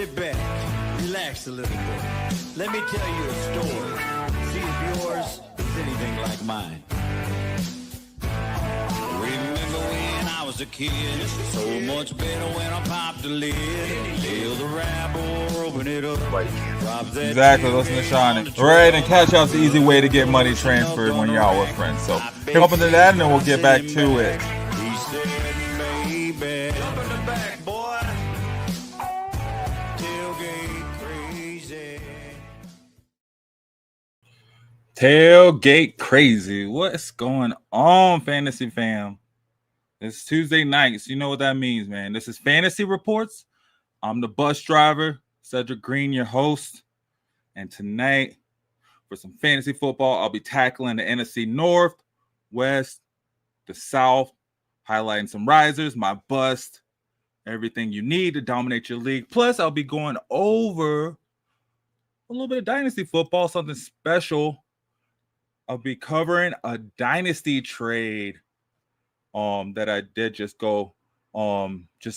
Sit back, relax a little bit. Let me tell you a story. See if yours is anything like mine. Remember when I was a kid? So much better when I popped the lid. Feel the rap or open it up. Exactly, listen to Shawnee. Right, and Cash Out's the easy way to get money transferred when you're out with friends. So come up into that and then we'll get back to it. He said, baby, jump in the back, boy. Tailgate crazy. Tailgate crazy. What's going on, Fantasy Fam? It's Tuesday night, so you know what that means, man. This is Fantasy Reports. I'm the bus driver, Cedric Green, your host. And tonight, for some fantasy football, I'll be tackling the NFC North, West, the South, highlighting some risers, my bust, everything you need to dominate your league. Plus, I'll be going over a little bit of dynasty football, something special. I'll be covering a dynasty trade that I did just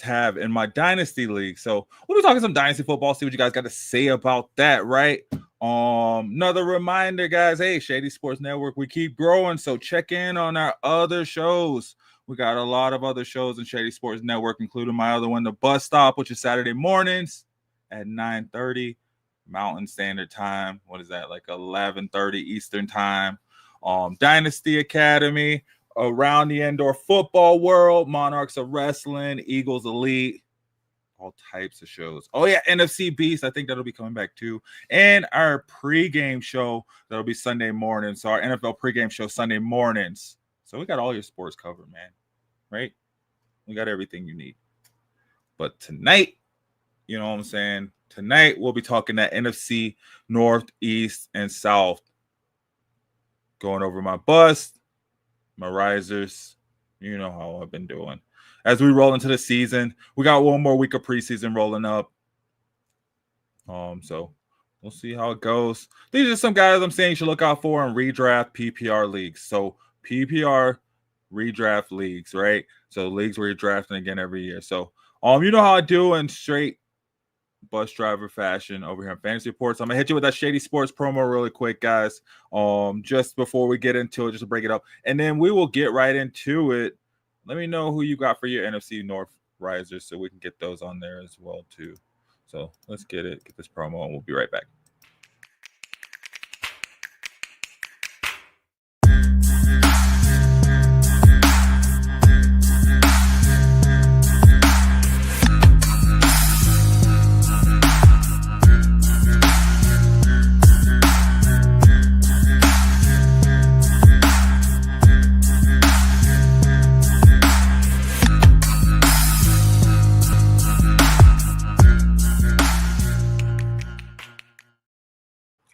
have in my dynasty league. So we'll be talking some dynasty football, see what you guys got to say about that, right? Another reminder, guys, hey, Shady Sports Network, we keep growing, so check in on our other shows. We got a lot of other shows in Shady Sports Network, including my other one, The Bus Stop, which is Saturday mornings at 9:30 Mountain Standard Time. What is that, like 11:30 Eastern Time? Dynasty Academy, Around the Indoor Football World, Monarchs of Wrestling, Eagles Elite, all types of shows. Oh, yeah, NFC Beast. I think that'll be coming back too. And our pregame show that'll be Sunday morning. So our NFL pregame show Sunday mornings. So we got all your sports covered, man. Right? We got everything you need. But tonight, you know what I'm saying? Tonight, we'll be talking that NFC North, East, and South. Going over my bust, my risers, you know how I've been doing. As we roll into the season, we got one more week of preseason rolling up. So we'll see how it goes. These are some guys I'm saying you should look out for in redraft PPR leagues. So PPR redraft leagues, right? So leagues where you're drafting again every year. So you know how I do in straight bus driver fashion over here in Fantasy Reports. I'm gonna hit you with that Shady Sports promo really quick, guys. Just before we get into it, just to break it up, and then we will get right into it. Let me know who you got for your NFC North risers, so we can get those on there as well too. So let's get this promo, and we'll be right back.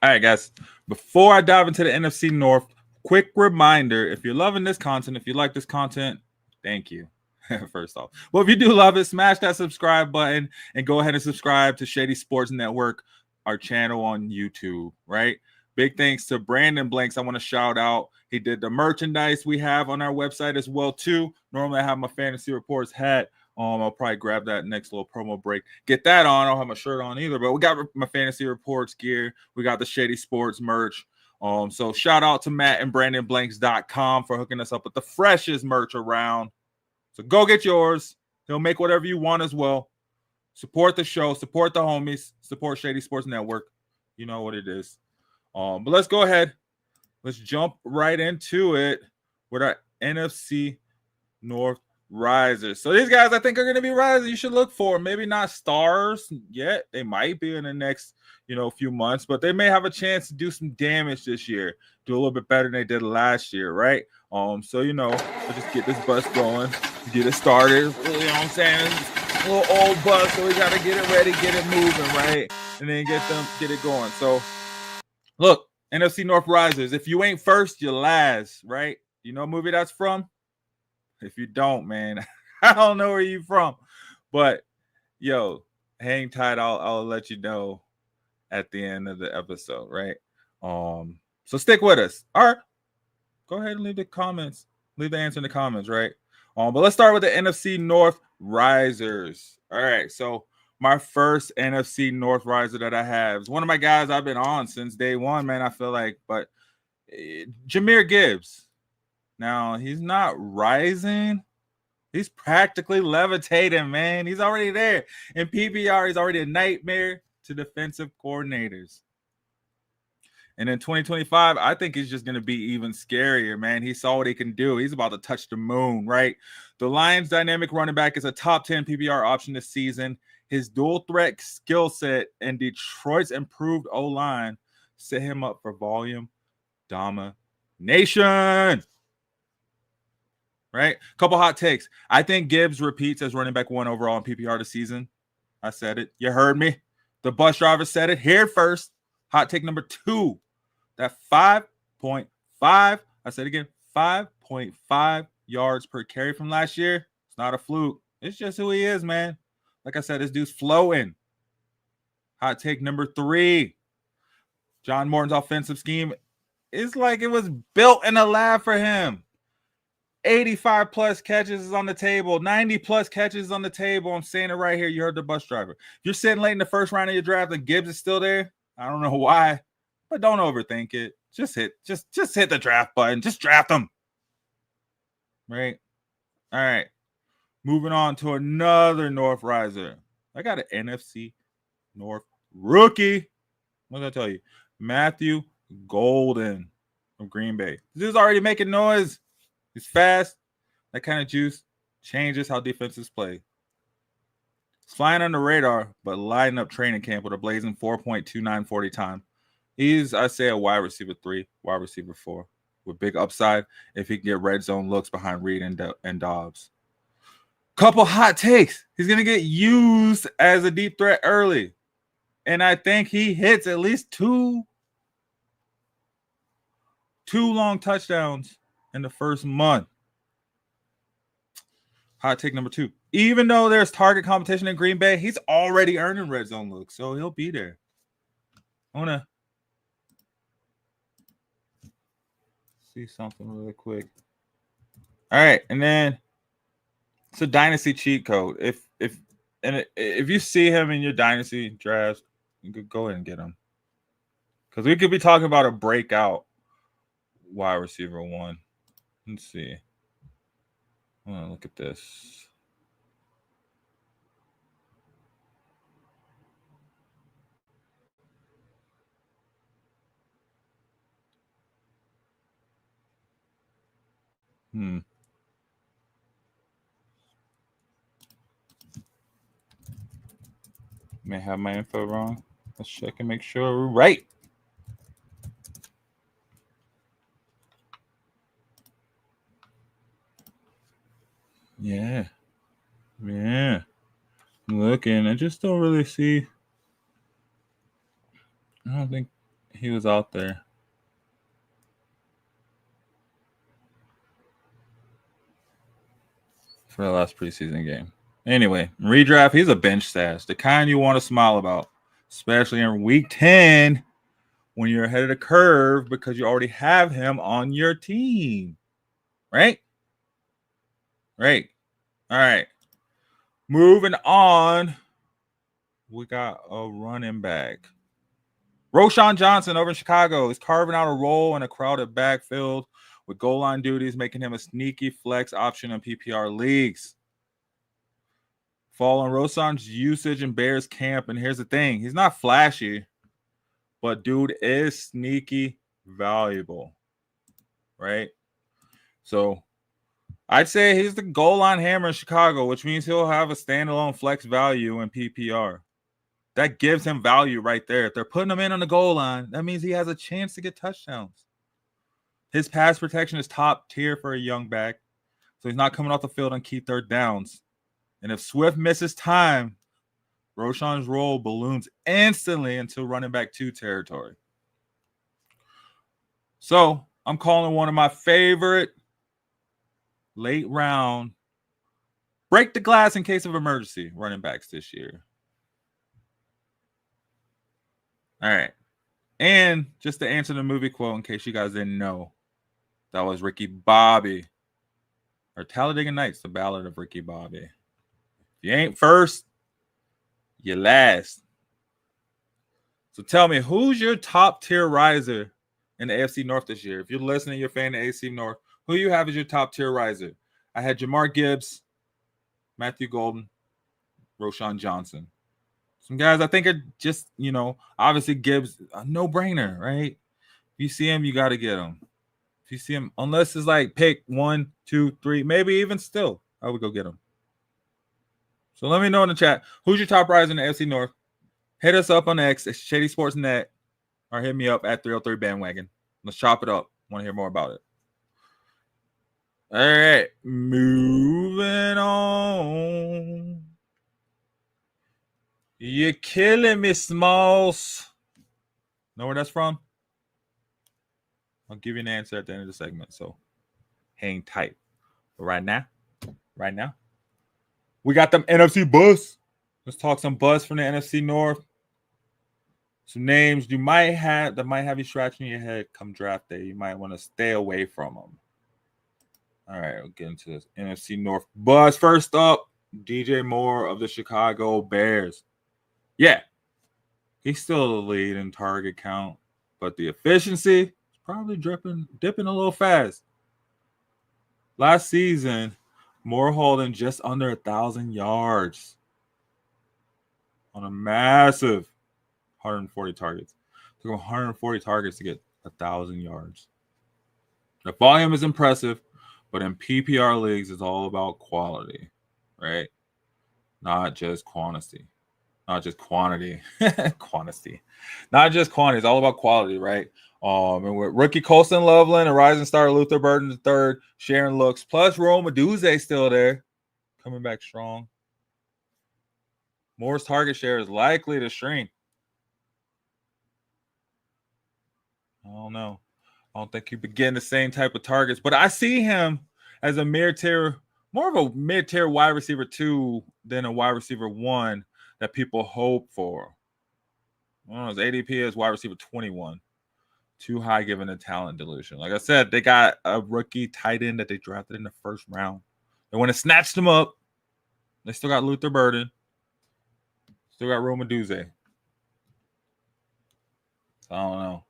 All right, guys, before I dive into the NFC North, quick reminder, if you're loving this content, if you like this content, thank you, first off. Well, if you do love it, smash that subscribe button and go ahead and subscribe to Shady Sports Network, our channel on YouTube, right? Big thanks to Brandon Blanks. I want to shout out. He did the merchandise we have on our website as well, too. Normally, I have my Fantasy Reports hat. I'll probably grab that next little promo break. Get that on. I don't have my shirt on either, but we got my Fantasy Reports gear. We got the Shady Sports merch. So shout out to Matt and BrandonBlanks.com for hooking us up with the freshest merch around. So go get yours. He'll make whatever you want as well. Support the show. Support the homies. Support Shady Sports Network. You know what it is. But let's go ahead. Let's jump right into it with our NFC North risers. So these guys I think are going to be risers you should look for. Maybe not stars yet. They might be in the next, few months, but they may have a chance to do some damage this year. Do a little bit better than they did last year, right? So let's just get this bus going, get it started. You know what I'm saying? It's a little old bus, so we got to get it ready, get it moving, right? And then get it going. So look, NFC North risers. If you ain't first, you're last, right? You know what movie that's from? If you don't, man, I don't know where you from, but hang tight. I'll let you know at the end of the episode, right? So stick with us. All right, go ahead and leave the answer in the comments, right? But let's start with the NFC North risers. All right, so my first NFC North riser that I have. It's one of my guys I've been on since day one, man, I feel like. But Jahmyr Gibbs. Now, he's not rising. He's practically levitating, man. He's already there. In PPR, he's already a nightmare to defensive coordinators. And in 2025, I think he's just going to be even scarier, man. He saw what he can do. He's about to touch the moon, right? The Lions' dynamic running back is a top 10 PPR option this season. His dual threat skill set and Detroit's improved O-line set him up for volume domination. Right? Couple hot takes. I think Gibbs repeats as running back 1 overall in PPR this season. I said it. You heard me. The bus driver said it here first. Hot take number 2. That 5.5, I said again, 5.5 yards per carry from last year. It's not a fluke. It's just who he is, man. Like I said, this dude's flowing. Hot take number 3. John Morton's offensive scheme is like it was built in a lab for him. 85 plus catches is on the table. 90 plus catches is on the table. I'm saying it right here. You heard the bus driver. If you're sitting late in the first round of your draft and Gibbs is still there, I don't know why, but don't overthink it. Just hit the draft button. Just draft him. Right? All right. Moving on to another North riser. I got an NFC North rookie. What did I tell you? Matthew Golden from Green Bay. This dude's already making noise. He's fast. That kind of juice changes how defenses play. He's flying on the radar, but lighting up training camp with a blazing 4.29 40 time. He's, I say, a wide receiver 3, wide receiver 4 with big upside if he can get red zone looks behind Reed and Dobbs. Couple hot takes. He's going to get used as a deep threat early. And I think he hits at least two long touchdowns in the first month. Hot take number 2. Even though there's target competition in Green Bay, he's already earning red zone looks, so he'll be there. I want to see something really quick. All right, and then it's a dynasty cheat code. If you see him in your dynasty drafts, you could go ahead and get him. Because we could be talking about a breakout wide receiver 1. Let's see. Look at this. May have my info wrong. Let's check and make sure we're right. Yeah. Looking, I just don't really see. I don't think he was out there. For the last preseason game. Anyway, redraft, he's a bench stash. The kind you want to smile about, especially in week 10 when you're ahead of the curve because you already have him on your team. Right? Right. All right. Moving on. We got a running back. Roschon Johnson over in Chicago is carving out a role in a crowded backfield with goal line duties, making him a sneaky flex option in PPR leagues. Fall on Roschon's usage in Bears camp, and here's the thing. He's not flashy, but dude is sneaky valuable, right? So I'd say he's the goal line hammer in Chicago, which means he'll have a standalone flex value in PPR. That gives him value right there. If they're putting him in on the goal line, that means he has a chance to get touchdowns. His pass protection is top tier for a young back, so he's not coming off the field on key third downs. And if Swift misses time, Roschon's role balloons instantly into running back 2 territory. So I'm calling one of my favorite late round break the glass in case of emergency running backs this year. All right. And just to answer the movie quote, in case you guys didn't know, that was Ricky Bobby. Or Talladega Nights, the Ballad of Ricky Bobby. If you ain't first, you last. So tell me, who's your top tier riser in the AFC North this year? If you're listening, you're a fan of AFC North, who you have as your top tier riser? I had Jahmyr Gibbs, Matthew Golden, Roschon Johnson. Some guys I think are just, obviously Gibbs, a no-brainer, right? If you see him, you got to get him. If you see him, unless it's like pick 1, 2, 3, maybe even still, I would go get him. So let me know in the chat, who's your top riser in the AFC North? Hit us up on X, it's Shady Sports Net, or hit me up at 303 Bandwagon. Let's chop it up. Want to hear more about it. All right, moving on. You're killing me, Smalls. Know where that's from? I'll give you an answer at the end of the segment, so hang tight. But right now, we got them NFC buzz. Let's talk some buzz from the NFC North. Some names you might have that might have you scratching your head come draft day. You might want to stay away from them. All right, we'll get into this NFC North buzz. First up, DJ Moore of the Chicago Bears. Yeah, he's still the lead in target count, but the efficiency is probably dipping a little fast. Last season, Moore holding just under 1,000 yards on a massive 140 targets. Took 140 targets to get 1,000 yards. The volume is impressive, but in PPR leagues, it's all about quality, right? Not just quantity. Not just quantity. Quantity. Not just quantity. It's all about quality, right? And with rookie Colston Loveland, a rising star Luther Burden III, sharing looks, plus Rome Meduze still there, coming back strong. Moore's target share is likely to shrink. I don't know. I don't think he'd be getting the same type of targets, but I see him as a mid-tier, more of a mid-tier wide receiver 2 than a wide receiver 1 that people hope for. I don't know, his ADP is wide receiver 21. Too high given the talent dilution. Like I said, they got a rookie tight end that they drafted in the first round. They want to snatch them up. They still got Luther Burden. Still got Rome Meduze. I don't know.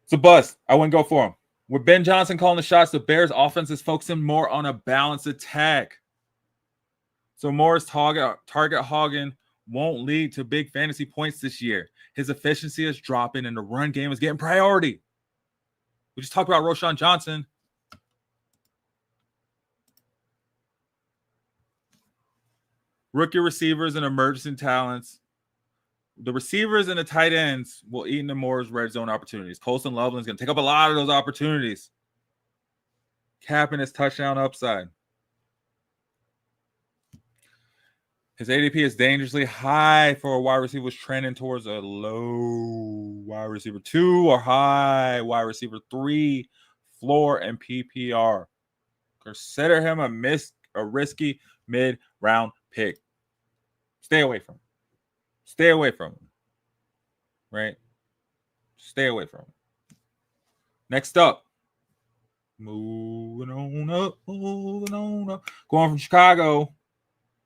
It's a bust. I wouldn't go for him. With Ben Johnson calling the shots, the Bears offense is focusing more on a balanced attack. So Moore's target hogging won't lead to big fantasy points this year. His efficiency is dropping and the run game is getting priority. We just talked about Roschon Johnson. Rookie receivers and emerging talents. The receivers and the tight ends will eat into Moore's red zone opportunities. Colston Loveland's going to take up a lot of those opportunities. Capping his touchdown upside. His ADP is dangerously high for a wide receiver who's trending towards a low wide receiver 2 or high wide receiver 3 floor and PPR. Consider him a risky mid-round pick. Stay away from him. Stay away from him. Right? Stay away from him. Next up. Moving on up. Going from Chicago.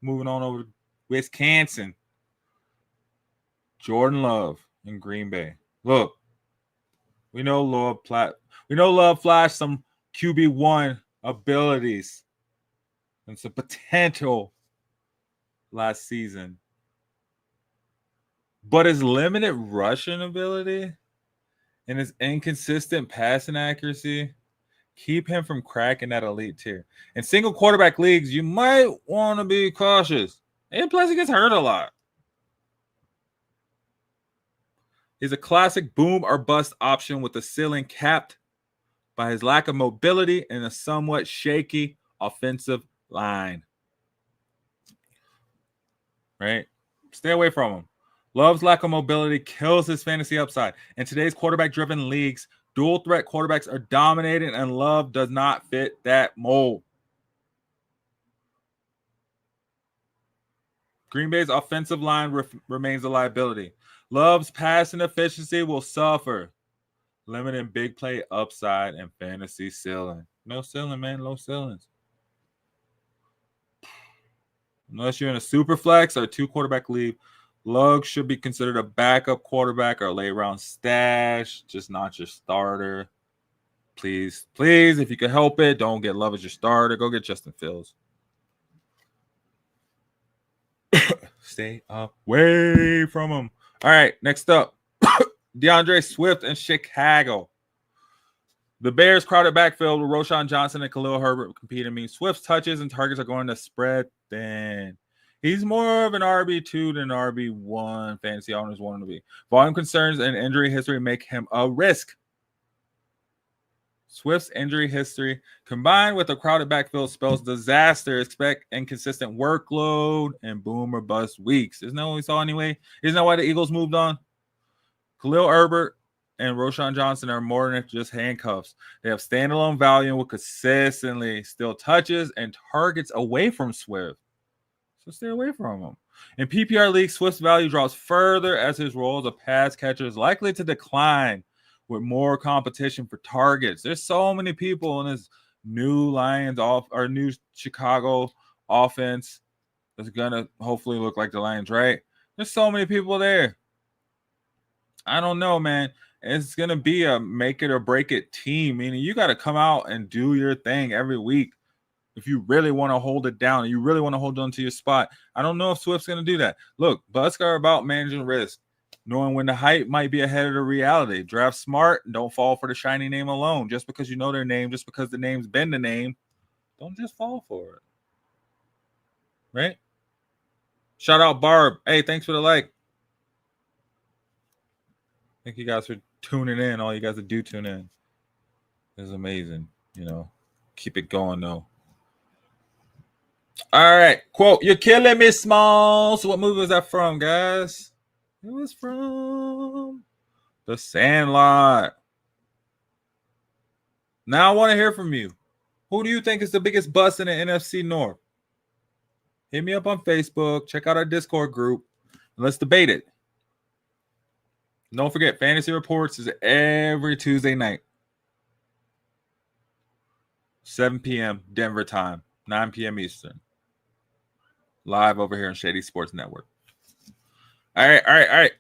Moving on over to Wisconsin. Jordan Love in Green Bay. Look. We know Love flashed some QB1 abilities and some potential last season. But his limited rushing ability and his inconsistent passing accuracy keep him from cracking that elite tier. In single quarterback leagues, you might want to be cautious. And plus, he gets hurt a lot. He's a classic boom or bust option with the ceiling capped by his lack of mobility and a somewhat shaky offensive line. Right? Stay away from him. Love's lack of mobility kills his fantasy upside. In today's quarterback-driven leagues, dual-threat quarterbacks are dominating, and Love does not fit that mold. Green Bay's offensive line remains a liability. Love's passing efficiency will suffer, limiting big play upside and fantasy ceiling. No ceiling, man. Low ceilings. Unless you're in a super flex or 2-quarterback league, Luggs should be considered a backup quarterback or a late round stash, just not your starter. Please, if you can help it, don't get Love as your starter. Go get Justin Fields. Stay away from him. All right, next up, DeAndre Swift in Chicago. The Bears' crowded backfield with Roschon Johnson and Khalil Herbert competing means Swift's touches and targets are going to spread thin. He's more of an RB2 than RB1 fantasy owners want him to be. Volume concerns and injury history make him a risk. Swift's injury history combined with a crowded backfield spells disaster. Expect inconsistent workload and boom or bust weeks. Isn't that what we saw anyway? Isn't that why the Eagles moved on? Khalil Herbert and Roschon Johnson are more than just handcuffs. They have standalone value and will consistently steal touches and targets away from Swift. So stay away from him. In PPR leagues, Swift's value drops further as his role as a pass catcher is likely to decline with more competition for targets. There's so many people in this new new Chicago offense that's gonna hopefully look like the Lions, right? There's so many people there. I don't know, man. It's gonna be a make it or break it team, meaning you got to come out and do your thing every week if you really want to hold it down and you really want to hold on to your spot. I don't know if Swift's gonna do that. Look, Bucks are about managing risk, knowing when the hype might be ahead of the reality. Draft smart, don't fall for the shiny name alone. Just because you know their name, just because the name's been the name, don't just fall for it. Right? Shout out Barb. Hey, thanks for the like. Thank you guys for tuning in. All you guys that do tune in. It's amazing. Keep it going though. All right. Quote, "You're killing me, Smalls." What movie was that from, guys? It was from The Sandlot. Now I want to hear from you. Who do you think is the biggest bust in the NFC North? Hit me up on Facebook. Check out our Discord group. And let's debate it. Don't forget, Fantasy Reports is every Tuesday night. 7 p.m. Denver time. 9 p.m. Eastern. Live over here on Shady Sports Network. All right.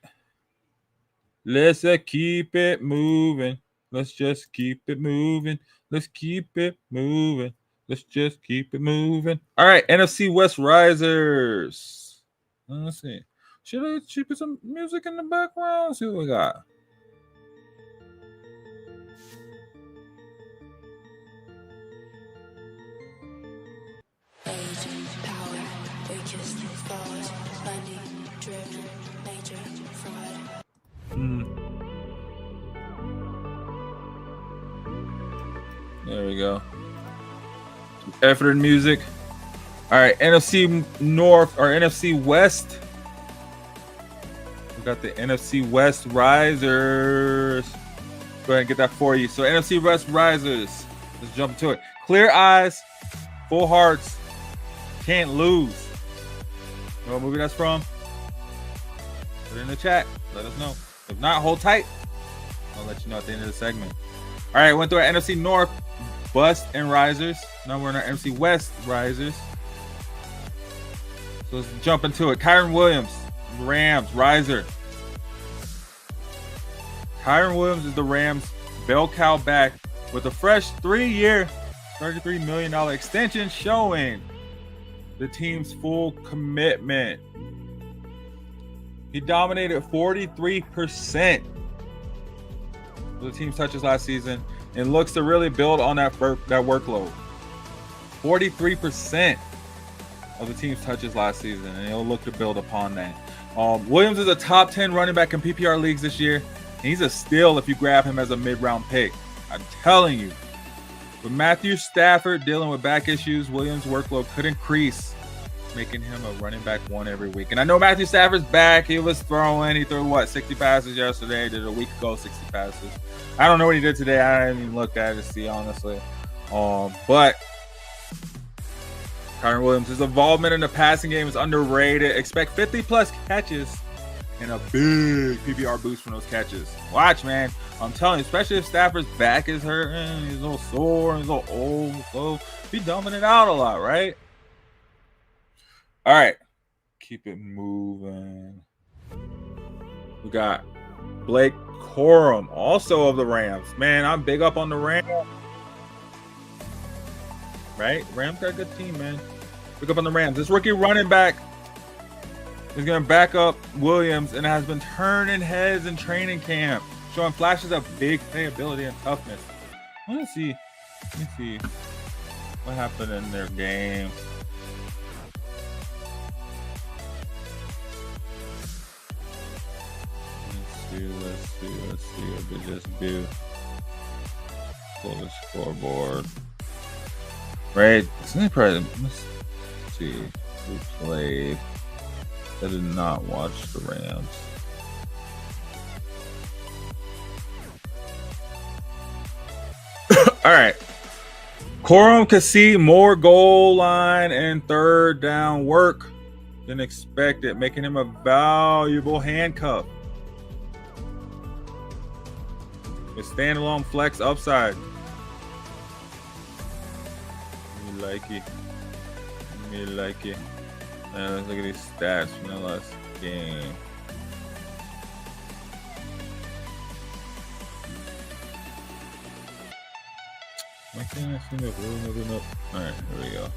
Let's keep it moving. Let's just keep it moving. Let's keep it moving. Let's just keep it moving. All right, NFC West risers. Let's see. Should I put some music in the background? See what we got. There we go. Effort and music. All right, NFC North or NFC West. We got the NFC West risers. Go ahead and get that for you. So NFC West risers. Let's jump into it. Clear eyes, full hearts, can't lose. You know what movie that's from? Put it in the chat. Let us know. If not, hold tight. I'll let you know at the end of the segment. All right, went through our NFC North bust and risers. Now we're in our NFC West risers. So let's jump into it. Kyren Williams, Rams riser. Kyren Williams is the Rams bell cow back with a fresh 3-year, $33 million extension showing the team's full commitment. He dominated 43% of the team's touches last season and looks to really build on that workload. 43% of the team's touches last season, and he'll look to build upon that. Williams is a top 10 running back in PPR leagues this year. And he's a steal if you grab him as a mid-round pick. I'm telling you. With Matthew Stafford dealing with back issues, Williams' workload could increase, making him a running back one every week. And I know Matthew Stafford's back. He was throwing. He threw, 60 passes yesterday. Did a week ago, 60 passes. I don't know what he did today. I didn't even look at it to see, honestly. But Kyren Williams' involvement in the passing game is underrated. Expect 50-plus catches and a big PPR boost from those catches. Watch, man. I'm telling you, especially if Stafford's back is hurting, he's a little sore, he's a little old, so be dumbing it out a lot, right? All right. Keep it moving. We got Blake Corum, also of the Rams. Man, I'm big up on the Rams. Right? Rams got a good team, man. Big up on the Rams. This rookie running back is going to back up Williams and has been turning heads in training camp, showing flashes of big playability and toughness. Let me see what happened in their game. Let's see what they just do. Pull the scoreboard. Right? Let's see who played. I did not watch the Rams. All right. Corum could see more goal line and third down work than expected, making him a valuable handcuff. With standalone flex upside. Me like it. Let's look at these stats from the last game. Why can't I see the blue moving up? Alright, here we go.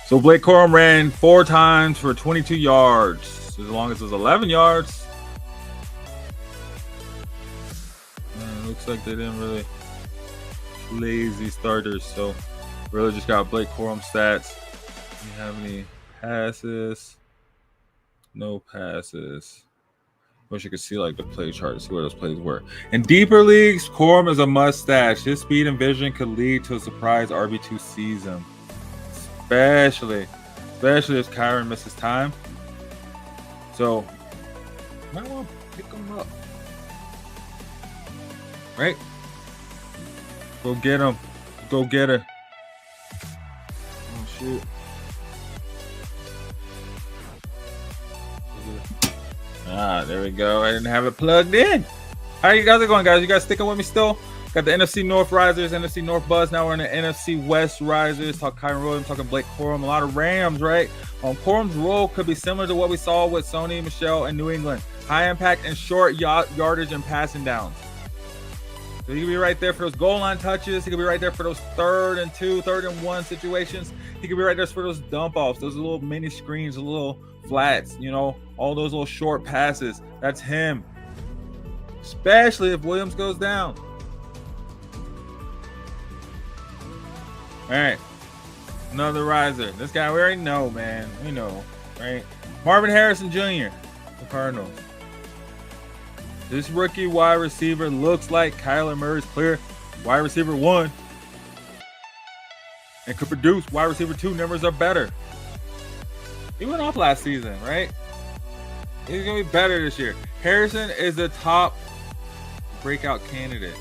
So Blake Corum ran 4 times for 22 yards. As long as it was 11 yards. Looks like they didn't really lazy starters. So really just got Blake Corum stats. Do you have any passes? No passes. Wish you could see like the play chart to see where those plays were. In deeper leagues, Corum is a must-stash. His speed and vision could lead to a surprise RB2 season. Especially if Kyren misses time. So, might want to pick him up. Right? Go get him. Go get her. Oh, shoot. There we go. I didn't have it plugged in. How you guys are going, guys? You guys sticking with me still? Got the NFC North Risers, NFC North Buzz. Now we're in the NFC West Risers. Talk Kyren Williams, talking Blake Corum. A lot of Rams, right? Corum's role could be similar to what we saw with Sony Michel in New England. High impact and short yardage and passing downs. So he could be right there for those goal line touches. He could be right there for those 3rd and 2, 3rd and 1 situations. He could be right there for those dump offs, those little mini screens, the little flats, all those little short passes. That's him. Especially if Williams goes down. All right. Another riser. This guy we already know, man. We know, right? Marvin Harrison Jr., the Cardinals. This rookie wide receiver looks like Kyler Murray's clear wide receiver 1. And could produce wide receiver 2 numbers are better. He went off last season, right? He's going to be better this year. Harrison is the top breakout candidate.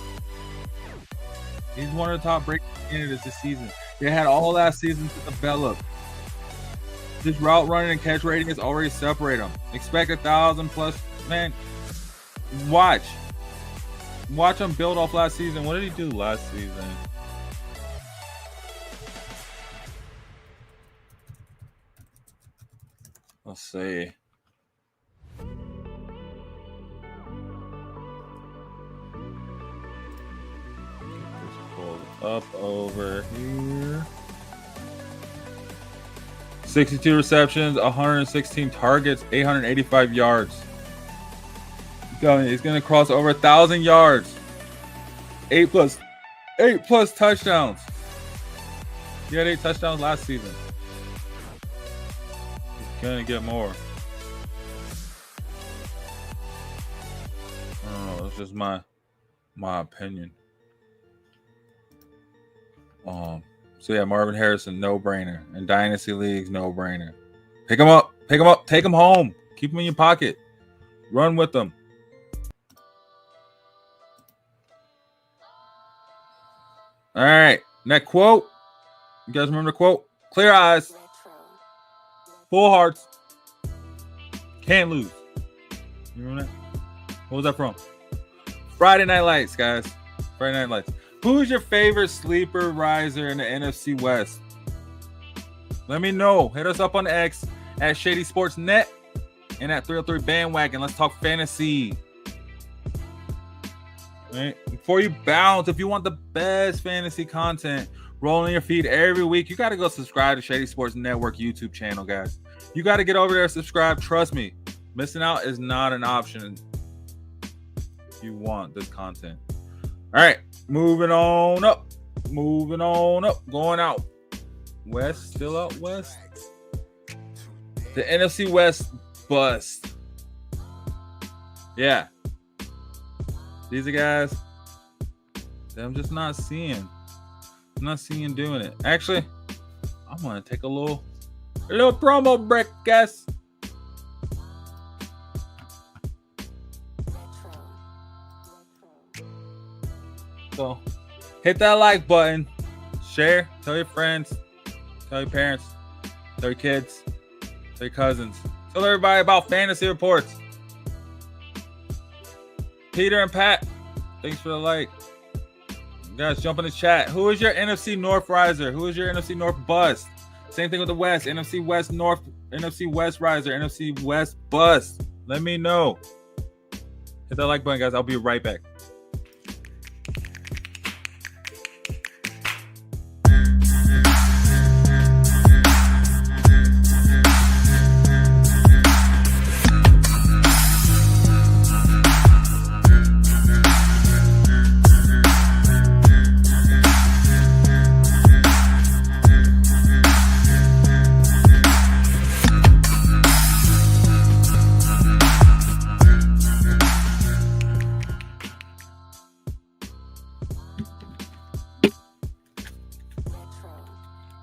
He's one of the top breakout candidates this season. They had all last season to develop. His route running and catch rating is already separate him. Expect 1,000 plus. Man, watch him build off last season. What did he do last season? Let's see. Up over here. 62 receptions, 116 targets, 885 yards. He's going to cross over 1,000 yards. 8 plus touchdowns. He had 8 touchdowns last season. He's going to get more. I don't know. It's just my opinion. So yeah, Marvin Harrison, no brainer. In dynasty leagues, no brainer. Pick him up, take him home, keep him in your pocket, run with them. All right, that quote. You guys remember the quote? Clear eyes, full hearts, can't lose. You remember that? What was that from? Friday Night Lights, guys. Friday Night Lights. Who's your favorite sleeper riser in the NFC West? Let me know. Hit us up on X at Shady Sports Net and at 303 Bandwagon. Let's talk fantasy. All right. Before you bounce, if you want the best fantasy content rolling your feed every week, you got to go subscribe to Shady Sports Network YouTube channel, guys. You got to get over there and subscribe. Trust me, missing out is not an option if you want this content. All right, moving on up. Going out west, still out west. The NFC West bust. Yeah. These are guys that I'm just not seeing. I'm not seeing doing it. Actually, I'm gonna take a little promo break, guys. So hit that like button, share, tell your friends, tell your parents, tell your kids, tell your cousins, tell everybody about fantasy reports. Peter and Pat, thanks for the like. You guys, jump in the chat. Who is your NFC North riser? Who is your NFC North bust? Same thing with the West. NFC West North, NFC West riser, NFC West bust. Let me know. Hit that like button, guys. I'll be right back.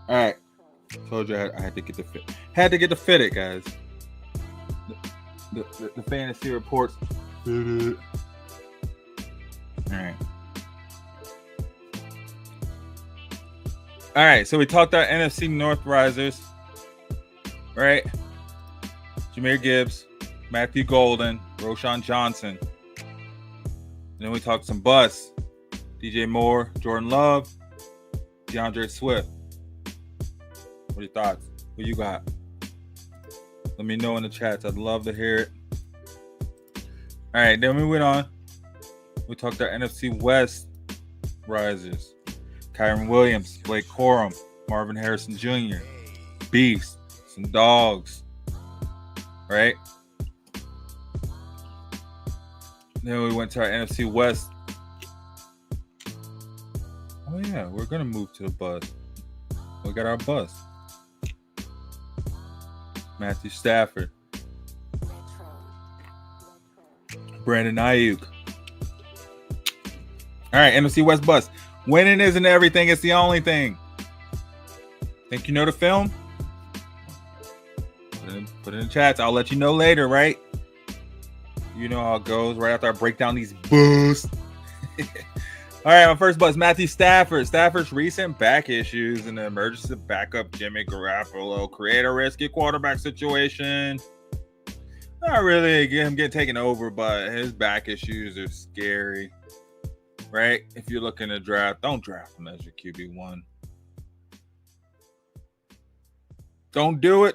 All right, told you I had to get the fit. Had to get the fitted, guys. The fantasy reports. All right. All right. So we talked about NFC North risers, right? Jahmyr Gibbs, Matthew Golden, Roshan Johnson. Then we talked some busts. DJ Moore, Jordan Love, DeAndre Swift. What are your thoughts? What you got? Let me know in the chats. I'd love to hear it. All right, then we went on. We talked our NFC West risers. Kyren Williams, Blake Corum, Marvin Harrison Jr., Beast, some dogs. Right? Then we went to our NFC West. Oh, yeah, we're going to move to the bus. We got our bus. Matthew Stafford, Brandon Ayuk. All right, NFC West bus. Winning isn't everything; it's the only thing. Think you know the film? Put it in the chats. I'll let you know later, right? You know how it goes. Right after I break down these boosts. All right, my first buzz, Matthew Stafford. Stafford's recent back issues and the emergence of backup Jimmy Garoppolo create a risky quarterback situation. Not really him getting taken over, but his back issues are scary, right? If you're looking to draft, don't draft him as your QB1. Don't do it.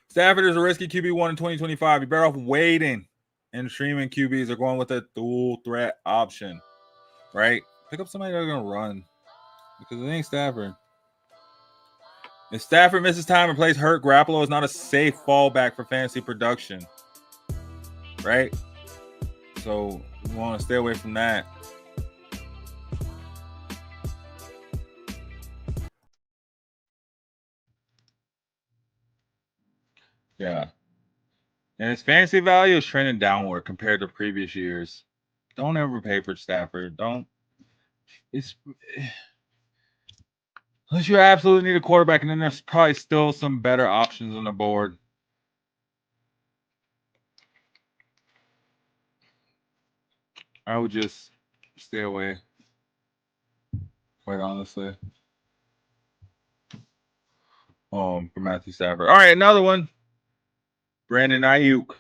Stafford is a risky QB1 in 2025. You're better off waiting and streaming QBs are going with a dual threat option. Right? Pick up somebody that's going to run. Because it ain't Stafford. If Stafford misses time and plays hurt, Garoppolo is not a safe fallback for fantasy production. Right? So, you want to stay away from that. Yeah. And his fantasy value is trending downward compared to previous years. Don't ever pay for Stafford. It's unless you absolutely need a quarterback, and then there's probably still some better options on the board. I would just stay away. Quite honestly. For Matthew Stafford. All right, another one. Brandon Ayuk.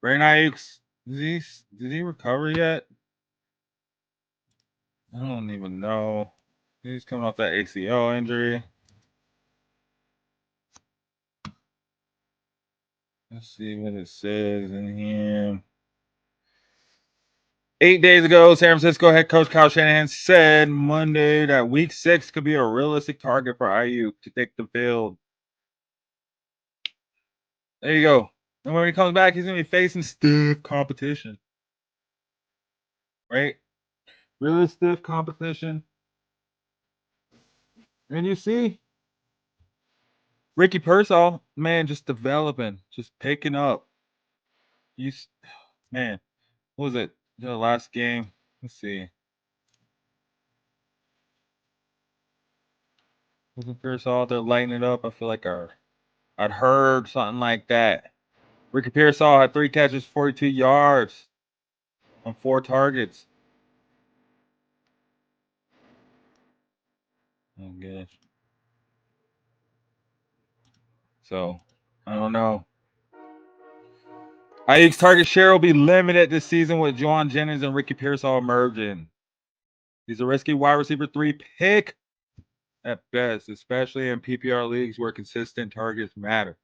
Breakouts. Did he recover yet? I don't even know. He's coming off that ACL injury. Let's see what it says in here. 8 days ago, San Francisco head coach Kyle Shanahan said Monday that week 6 could be a realistic target for IU to take the field. There you go. And when he comes back, he's going to be facing stiff competition. Right? Really stiff competition. And you see Ricky Pearsall, man, just developing, just picking up. Man, what was it? The last game? Let's see. Ricky Pearsall, they're lighting it up. I feel like I'd heard something like that. Ricky Pearsall had 3 catches, 42 yards on 4 targets. Oh, gosh. So, I don't know. IU's target share will be limited this season with Juwan Jennings and Ricky Pearsall emerging. He's a risky wide receiver 3 pick at best, especially in PPR leagues where consistent targets matter.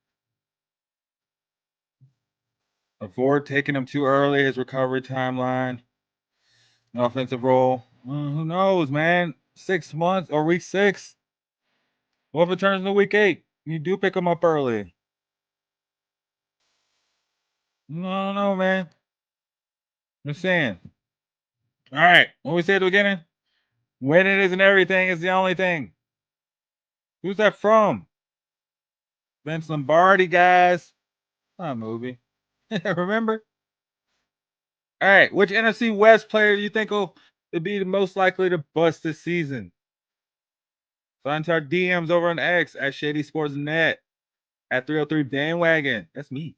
Avoid taking him too early. His recovery timeline, no offensive role. Who knows, man? 6 months or week 6. What if it turns into week 8? You do pick him up early. No, no, man. I'm just saying. All right. What we said at the beginning? Winning isn't everything, it's the only thing. Who's that from? Vince Lombardi, guys. Not a movie. Remember? All right. Which NFC West player do you think will be the most likely to bust this season? Sign to our DMs over on X at Shady Sports Net at 303 Bandwagon. That's me,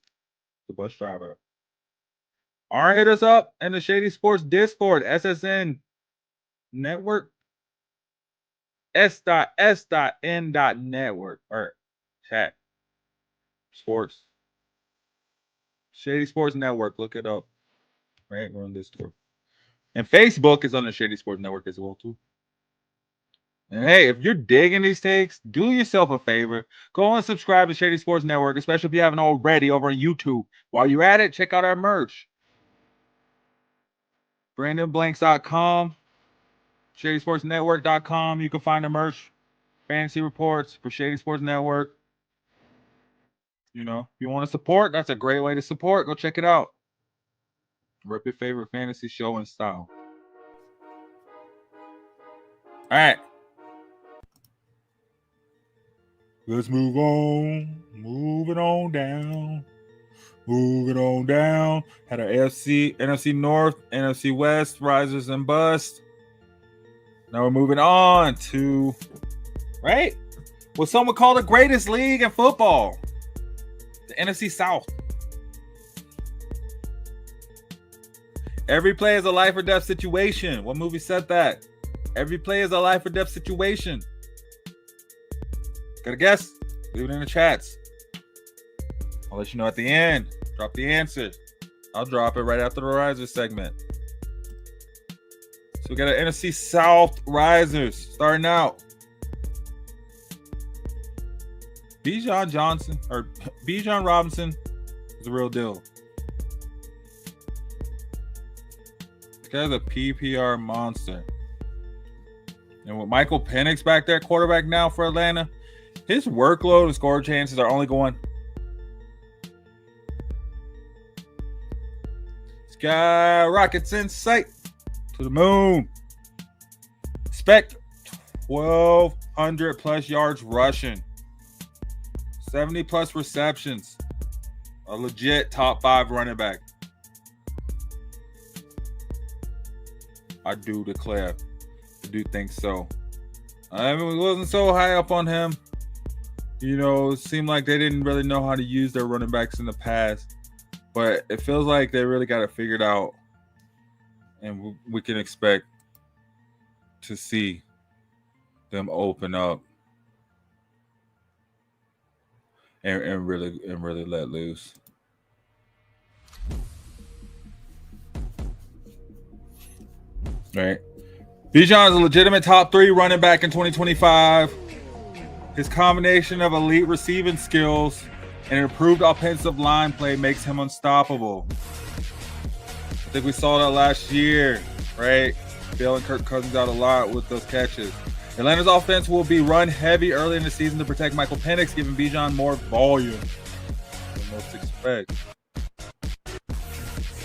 the bus driver. Or hit us up in the Shady Sports Discord, SSN Network, s.n.network, or chat sports. Shady Sports Network. Look it up. Right, we're on Discord. And Facebook is on the Shady Sports Network as well, too. And hey, if you're digging these takes, do yourself a favor. Go and subscribe to Shady Sports Network, especially if you haven't already over on YouTube. While you're at it, check out our merch. BrandonBlanks.com, ShadySportsNetwork.com. You can find the merch, fantasy reports for Shady Sports Network. You know, if you want to support, that's a great way to support. Go check it out. Rep your favorite fantasy show and style. All right. Let's move on. Moving on down. Moving on down. Had our NFC North, NFC West, risers and busts. Now we're moving on to, right? What some would call the greatest league in football. The NFC South. Every play is a life or death situation. What movie said that? Every play is a life or death situation. Got a guess? Leave it in the chats. I'll let you know at the end. Drop the answer. I'll drop it right after the Risers segment. So we got an NFC South Risers starting out. Bijan Robinson is the real deal. This guy's a PPR monster. And with Michael Penix back there, quarterback now for Atlanta, his workload and score chances are only going. Sky rockets in sight to the moon. Expect 1,200 plus yards rushing, 70 plus receptions, a legit top 5 running back. I do declare. I do think so. I wasn't so high up on him. You know, it seemed like they didn't really know how to use their running backs in the past. But it feels like they really got it figured out. And we can expect to see them open up and really let loose. Right. Bijan is a legitimate top 3 running back in 2025. His combination of elite receiving skills and improved offensive line play makes him unstoppable. I think we saw that last year, right? Bailing Kirk Cousins out a lot with those catches. Atlanta's offense will be run heavy early in the season to protect Michael Penix, giving Bijan more volume than most expect.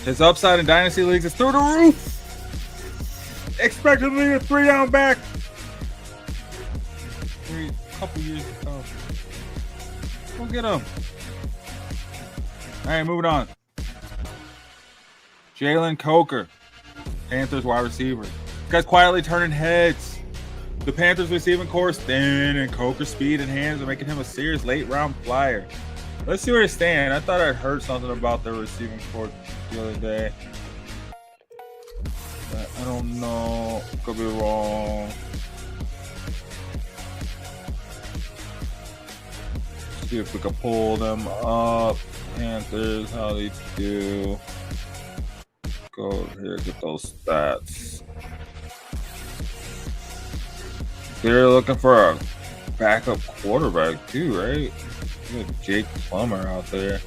His upside in dynasty leagues is through the roof. Expect him to be a 3-down back. A couple years to come. Go get him. All right, moving on. Jalen Coker, Panthers wide receiver. This guy's quietly turning heads. The Panthers receiving core is thin, and Coker's speed and hands are making him a serious late-round flyer. Let's see where they stand. I thought I heard something about their receiving core the other day. But I don't know. Could be wrong. See if we can pull them up. Panthers, how they do. Go over here, get those stats. They're looking for a backup quarterback too, right? You got Jake Plummer out there.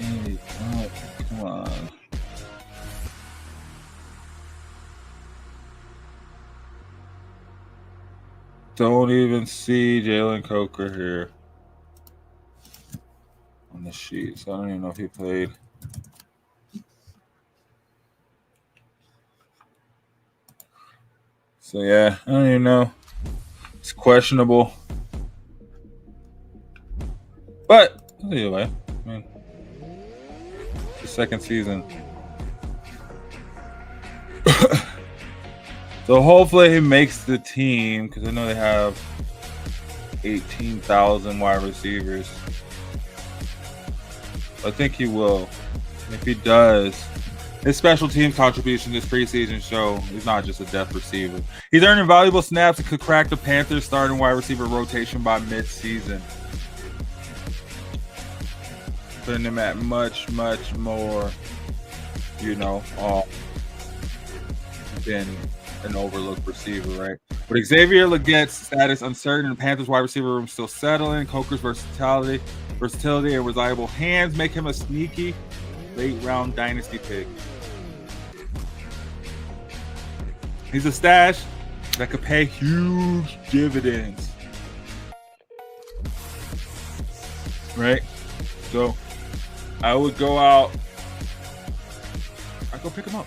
Oh, come on. Don't even see Jalen Coker here on the sheet, so I don't even know if he played. So yeah, I don't even know. It's questionable. But anyway, I mean, the second season. So hopefully he makes the team, because I know they have 18,000 wide receivers. I think he will. And if he does, his special teams contribution this preseason show he's not just a depth receiver. He's earning valuable snaps and could crack the Panthers' starting wide receiver rotation by mid-season. Putting him at much more, than an overlooked receiver, right? But Xavier Legette's status uncertain and Panthers wide receiver room still settling. Coker's versatility and reliable hands make him a sneaky late-round dynasty pick. He's a stash that could pay huge dividends. Right? So I would go out. I'd go pick him up.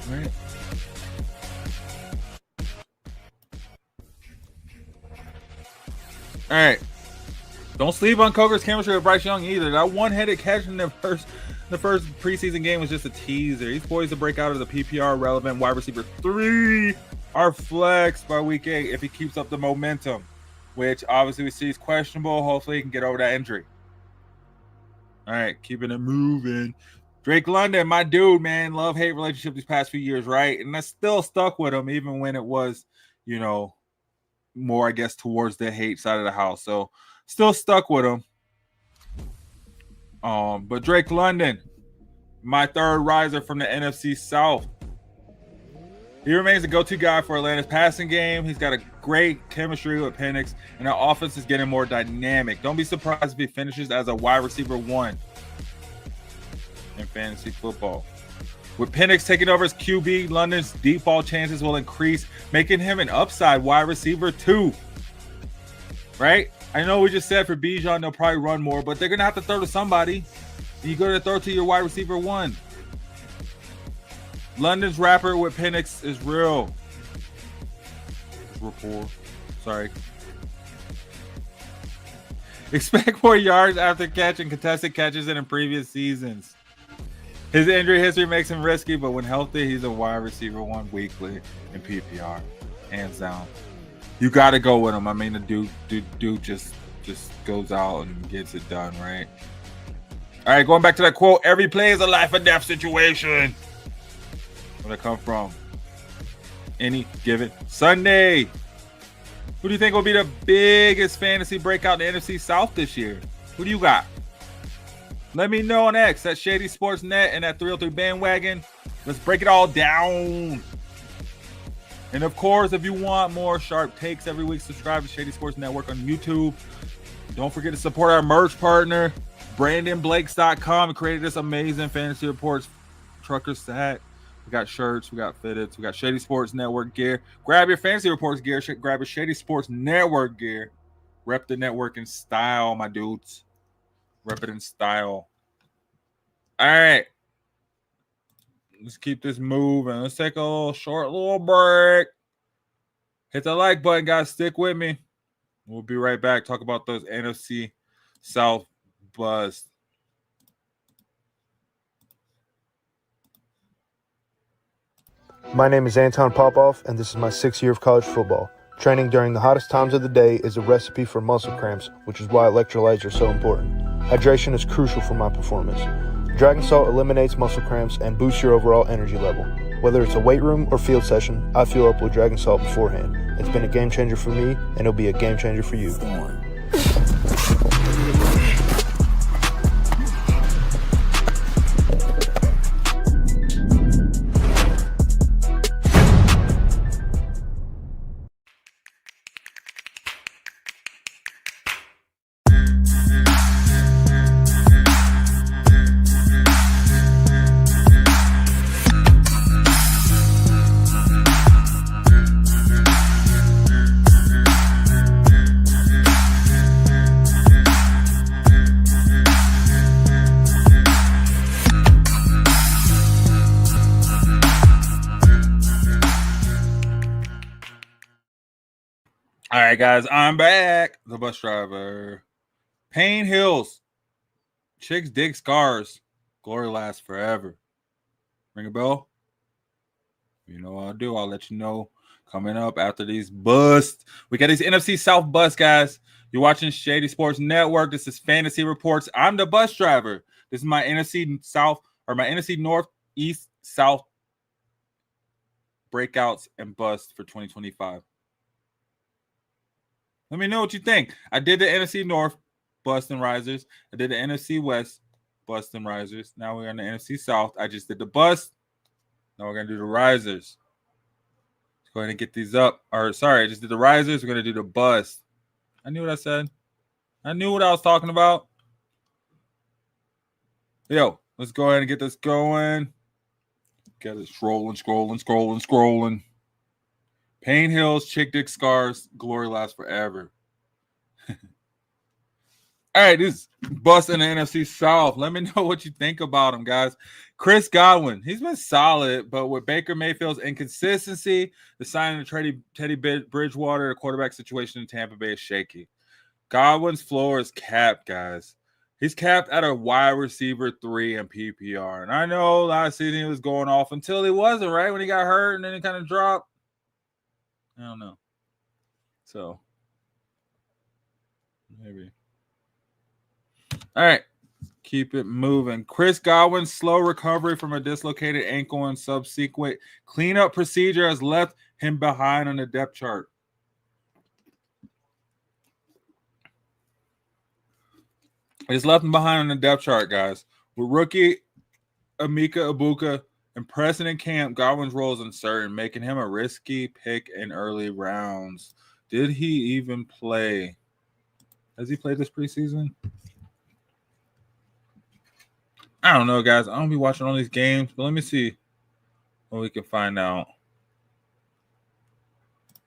Right? All right. Don't sleep on Coker's chemistry with Bryce Young either. That one-headed catch in the first preseason game was just a teaser. He's poised to break out of the PPR relevant wide receiver 3. Our flex by week 8 if he keeps up the momentum, which obviously we see is questionable. Hopefully he can get over that injury. All right, keeping it moving. Drake London, my dude, man, love-hate relationship these past few years, right? And I still stuck with him even when it was, more, I guess, towards the hate side of the house. So still stuck with him. But Drake London, my third riser from the NFC South. He remains the go-to guy for Atlanta's passing game. He's got a great chemistry with Penix, and our offense is getting more dynamic. Don't be surprised if he finishes as a wide receiver 1 in fantasy football. With Penix taking over as QB, London's deep ball chances will increase, making him an upside wide receiver 2. Right? I know we just said for Bijan, they'll probably run more, but they're going to have to throw to somebody. And you go to throw to your wide receiver 1. London's rapport with Penix is real. Rapport. Sorry. Expect more yards after catching contested catches than in previous seasons. His injury history makes him risky, but when healthy, he's a wide receiver 1 weekly in PPR. Hands down. You got to go with him. I mean, the dude just goes out and gets it done, right? All right, going back to that quote, every play is a life or death situation. Where'd it come from? Any given Sunday. Who do you think will be the biggest fantasy breakout in the NFC South this year? Who do you got? Let me know on X at Shady Sports Net and at 303 Bandwagon. Let's break it all down. And of course, if you want more sharp takes every week, subscribe to Shady Sports Network on YouTube. Don't forget to support our merch partner, BrandonBlakes.com. Created this amazing Fantasy Reports trucker set. We got shirts, we got fitteds, we got Shady Sports Network gear. Grab your Fantasy Reports gear, grab your Shady Sports Network gear. Rep the network in style, my dudes. Rep it in style. All right. Let's keep this moving. Let's take a little break. Hit the like button, guys. Stick with me. We'll be right back. Talk about those NFC South bust. My name is Anton Popov, and this is my 6th year of college football. Training during the hottest times of the day is a recipe for muscle cramps, which is why electrolytes are so important. Hydration is crucial for my performance. Dragon Salt eliminates muscle cramps and boosts your overall energy level. Whether it's a weight room or field session, I fuel up with Dragon Salt beforehand. It's been a game changer for me, and it'll be a game changer for you. All right, guys, I'm back. The bus driver. Pain heals. Chicks dig scars. Glory lasts forever. Ring a bell? You know what I'll do. I'll let you know coming up after these busts. We got these NFC South busts, guys. You're watching Shady Sports Network. This is Fantasy Reports. I'm the bus driver. This is my NFC South or my NFC North, East, South breakouts and busts for 2025. Let me know what you think. I did the NFC North, bust and risers. I did the NFC West, bust and risers. Now we're on the NFC South. I just did the bust. Now we're going to do the risers. Let's go ahead and get these up. Or, sorry, I just did the risers. We're going to do the bust. I knew what I said. I knew what I was talking about. Yo, let's go ahead and get this going. Get it scrolling. Pain heals, chick dick scars, glory lasts forever. All right, this bust in the NFC South. Let me know what you think about him, guys. Chris Godwin, he's been solid, but with Baker Mayfield's inconsistency, the signing of Teddy Bridgewater, the quarterback situation in Tampa Bay is shaky. Godwin's floor is capped, guys. He's capped at a wide receiver 3 in PPR. And I know last season he was going off until he wasn't, right? When he got hurt and then he kind of dropped. I don't know. So, maybe. All right. Keep it moving. Chris Godwin's slow recovery from a dislocated ankle and subsequent cleanup procedure has left him behind on the depth chart. It's left him behind on the depth chart, guys. With rookie Emeka Egbuka impressing in camp, Godwin's role is uncertain, making him a risky pick in early rounds. Did he even play? Has he played this preseason? I don't know, guys. I don't be watching all these games, but let me see what we can find out.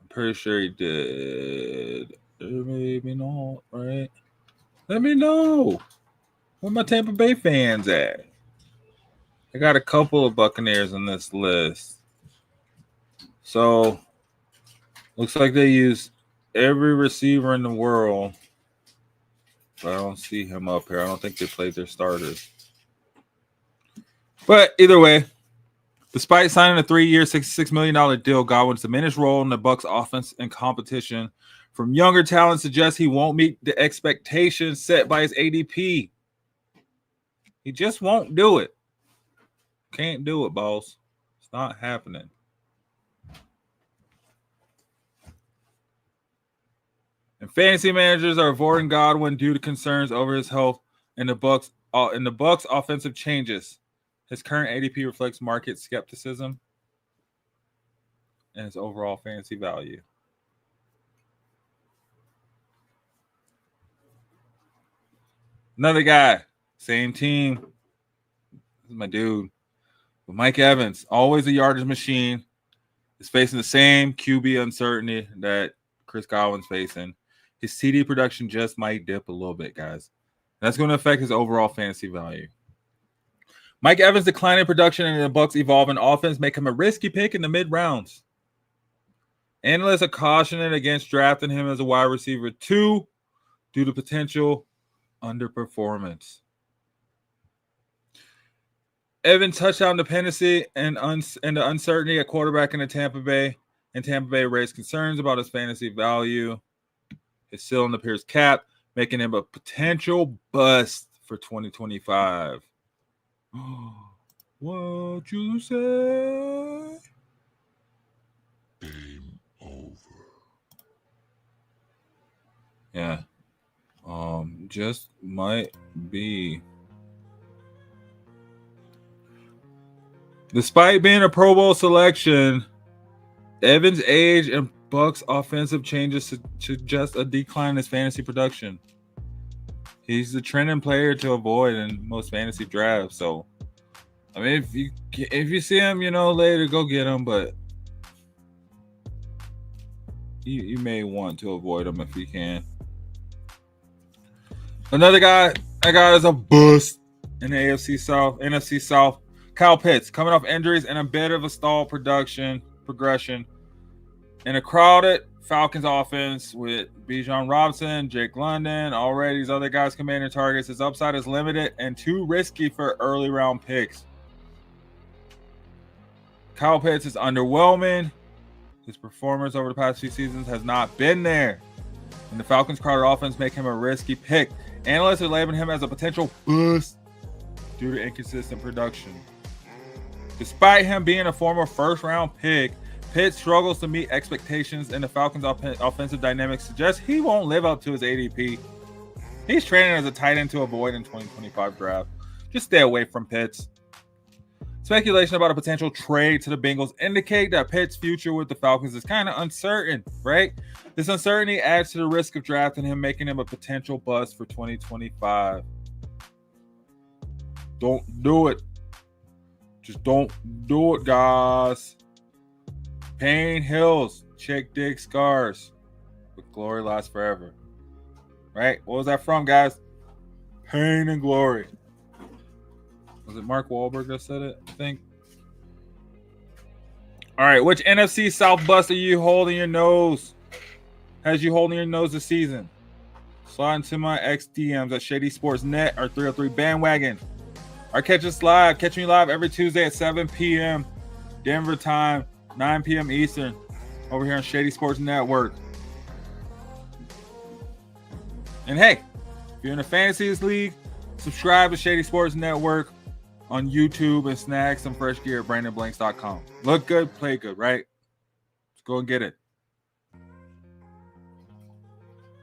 I'm pretty sure he did. Maybe not, right? Let me know. Where my Tampa Bay fans at? I got a couple of Buccaneers on this list. So, looks like they use every receiver in the world. But I don't see him up here. I don't think they played their starters. But either way, despite signing a 3-year, $66 million deal, Godwin's diminished role in the Bucs offense and competition from younger talent suggests he won't meet the expectations set by his ADP. He just won't do it. Can't do it, boss. It's not happening. And fantasy managers are avoiding Godwin due to concerns over his health, and the Bucs in the Bucs offensive changes. His current ADP reflects market skepticism and his overall fantasy value. Another guy, same team. This is my dude. But Mike Evans, always a yardage machine, is facing the same QB uncertainty that Chris Godwin's facing. His CD production just might dip a little bit, guys. That's going to affect his overall fantasy value. Mike Evans' declining production and the Bucs' evolving offense make him a risky pick in the mid-rounds. Analysts are cautioning against drafting him as a wide receiver 2 due to potential underperformance. Evans' touchdown dependency and the uncertainty at quarterback in Tampa Bay raised concerns about his fantasy value. His ceiling appears capped, making him a potential bust for 2025. What you say? Game over. Yeah. Just might be. Despite being a Pro Bowl selection, Evans' age and Bucs offensive changes suggest a decline in his fantasy production. He's the trending player to avoid in most fantasy drafts. So, I mean, if you see him, later, go get him. But you may want to avoid him if you can. Another guy I got is a bust in the NFC South. Kyle Pitts, coming off injuries and a bit of a stalled progression. In a crowded Falcons offense with Bijan Robinson, Jake London, already these other guys commanding targets, his upside is limited and too risky for early round picks. Kyle Pitts is underwhelming. His performance over the past few seasons has not been there. And the Falcons' crowded offense make him a risky pick. Analysts are labeling him as a potential bust due to inconsistent production. Despite him being a former first-round pick, Pitt struggles to meet expectations, and the Falcons' offensive dynamics suggest he won't live up to his ADP. He's training as a tight end to avoid in 2025 draft. Just stay away from Pitts. Speculation about a potential trade to the Bengals indicate that Pitt's future with the Falcons is kind of uncertain, right? This uncertainty adds to the risk of drafting him, making him a potential bust for 2025. Don't do it. Just don't do it, guys. Pain heals, chick dick scars, but glory lasts forever. Right? What was that from, guys? Pain and glory. Was it Mark Wahlberg that said it? I think. All right, which NFC South bust are you holding your nose? Has you holding your nose this season? Slide into my XDMs at Shady Sports Net or 303 Bandwagon. Or catch me live every Tuesday at 7 p.m. Denver time, 9 p.m. Eastern, over here on Shady Sports Network. And hey, if you're in a fantasy league, subscribe to Shady Sports Network on YouTube and snag some fresh gear at brandonblanks.com. Look good, play good, right? Let's go and get it.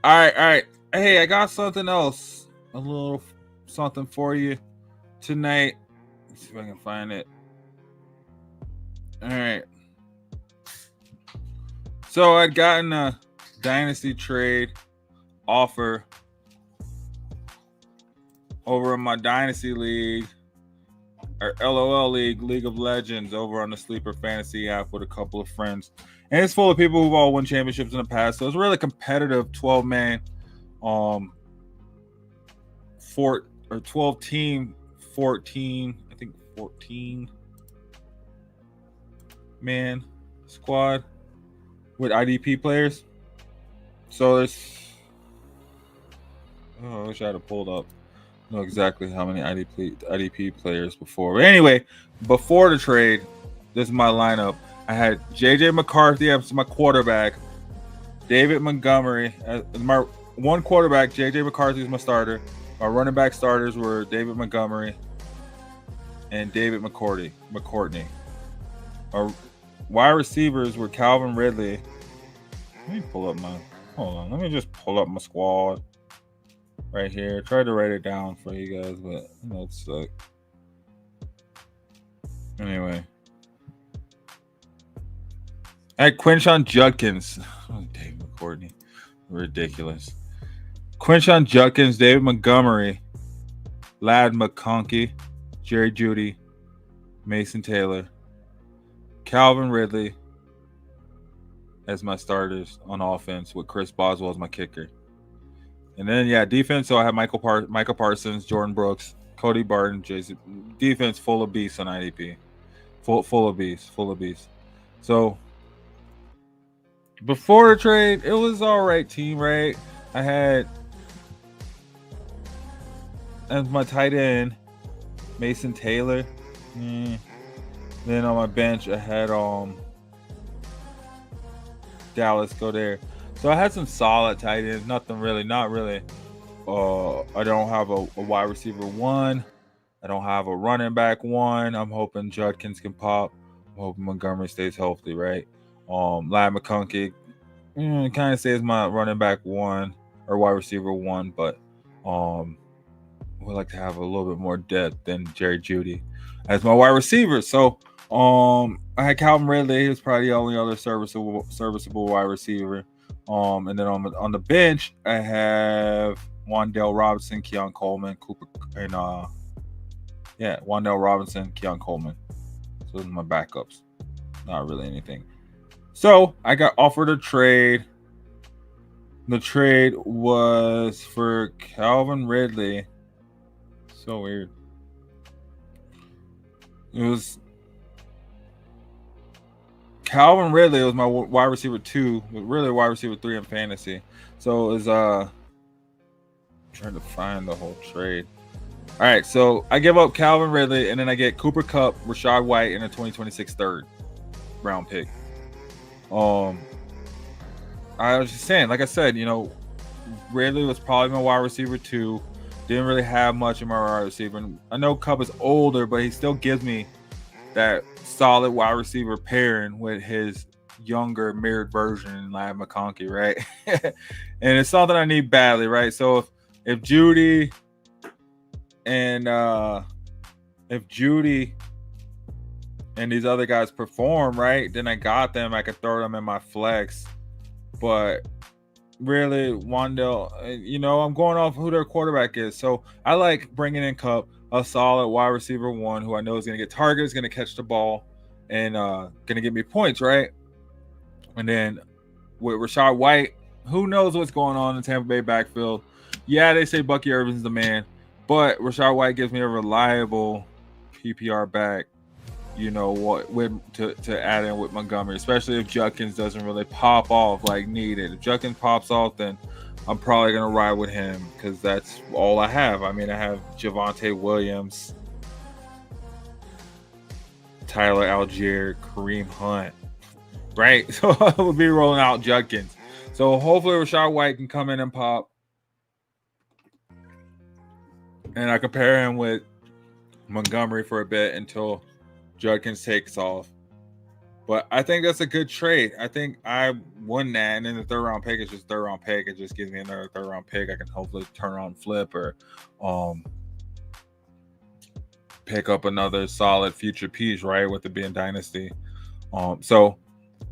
All right. Hey, I got something else. A little something for you tonight. Let's see if I can find it. All right. So I'd gotten a dynasty trade offer over in my dynasty league, or LOL League of Legends, over on the Sleeper Fantasy app with a couple of friends. And it's full of people who've all won championships in the past. So it's a really competitive 12-man, 12 team, 14 man squad with IDP players. So there's, I wish I had it pulled up. Know exactly how many IDP players before. But anyway, before the trade, this is my lineup. I had JJ McCarthy as my quarterback, David Montgomery as my one quarterback. JJ McCarthy is my starter. My running back starters were David Montgomery and David McCourtney. Our wide receivers were Calvin Ridley. Let me just pull up my squad right here. Tried to write it down for you guys, but it sucked. Anyway. At Quinshon Judkins. Oh, David McCourtney. Ridiculous. Quinshon Judkins, David Montgomery, Ladd McConkey, Jerry Jeudy, Mason Taylor, Calvin Ridley as my starters on offense with Chris Boswell as my kicker. And then, defense. So I have Michael Parsons, Jordan Brooks, Cody Barton, Jason. Defense full of beasts on IDP. Full of beasts. So before the trade, it was all right team, right? I had as my tight end Mason Taylor. Then on my bench, I had Dallas go there. So I had some solid tight ends. Not really. I don't have a wide receiver 1. I don't have a running back 1. I'm hoping Judkins can pop. I'm hoping Montgomery stays healthy, right? Ladd McConkey kind of stays my running back 1 or wide receiver 1, but would like to have a little bit more depth than Jerry Jeudy as my wide receiver. So I had Calvin Ridley. He was probably the only other serviceable wide receiver. And then on the bench, I have Wan'Dale Robinson, Keon Coleman, Wan'Dale Robinson, Keon Coleman. So those are my backups. Not really anything. So I got offered a trade. The trade was for Calvin Ridley. So weird. It was Calvin Ridley. It was my wide receiver 2, but really wide receiver 3 in fantasy. So it was trying to find the whole trade. All right, so I give up Calvin Ridley, and then I get Cooper Kupp, Rachaad White, and a 2026 third-round pick. I was just saying, like I said, Ridley was probably my wide receiver 2. Didn't really have much in my wide receiver. And I know Kupp is older, but he still gives me that solid wide receiver pairing with his younger mirrored version, Ladd McConkey, right? And it's something I need badly, right? So if Jeudy and these other guys perform, right, then I got them. I could throw them in my flex. But really, Wan'Dale, I'm going off who their quarterback is. So I like bringing in Kupp, a solid wide receiver 1 who I know is going to get targets, going to catch the ball, and going to give me points, right? And then with Rachaad White, who knows what's going on in the Tampa Bay backfield. Yeah, they say Bucky Irvin's the man, but Rachaad White gives me a reliable PPR back, to add in with Montgomery, especially if Judkins doesn't really pop off like needed. If Judkins pops off, then I'm probably going to ride with him because that's all I have. I mean, I have Javonte Williams, Tyler Algier, Kareem Hunt, right? So I will be rolling out Judkins. So hopefully Rachaad White can come in and pop. And I compare him with Montgomery for a bit until Judkins takes off. But I think that's a good trade. I think I won that. And then the third-round pick is just third-round pick. It just gives me another third-round pick. I can hopefully turn around, flip, or pick up another solid future piece, right, with it being Dynasty.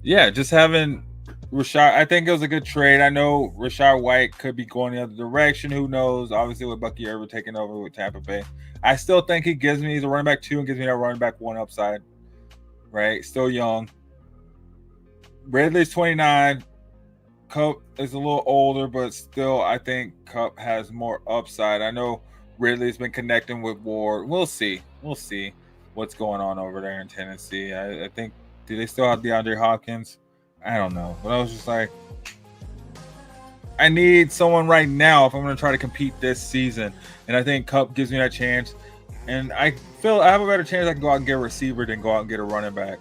Just having Rachaad, I think it was a good trade. I know Rachaad White could be going the other direction. Who knows? Obviously, with Bucky Irvin taking over with Tampa Bay. I still think he's a running back 2 and gives me that running back 1 upside, right? Still young. Ridley's 29. Kupp is a little older, but still, I think Kupp has more upside. I know Ridley's been connecting with Ward. We'll see what's going on over there in Tennessee. I think, do they still have DeAndre Hopkins? I don't know. But I was just like, I need someone right now if I'm going to try to compete this season. And I think Kupp gives me that chance. And I feel I have a better chance I can go out and get a receiver than go out and get a running back.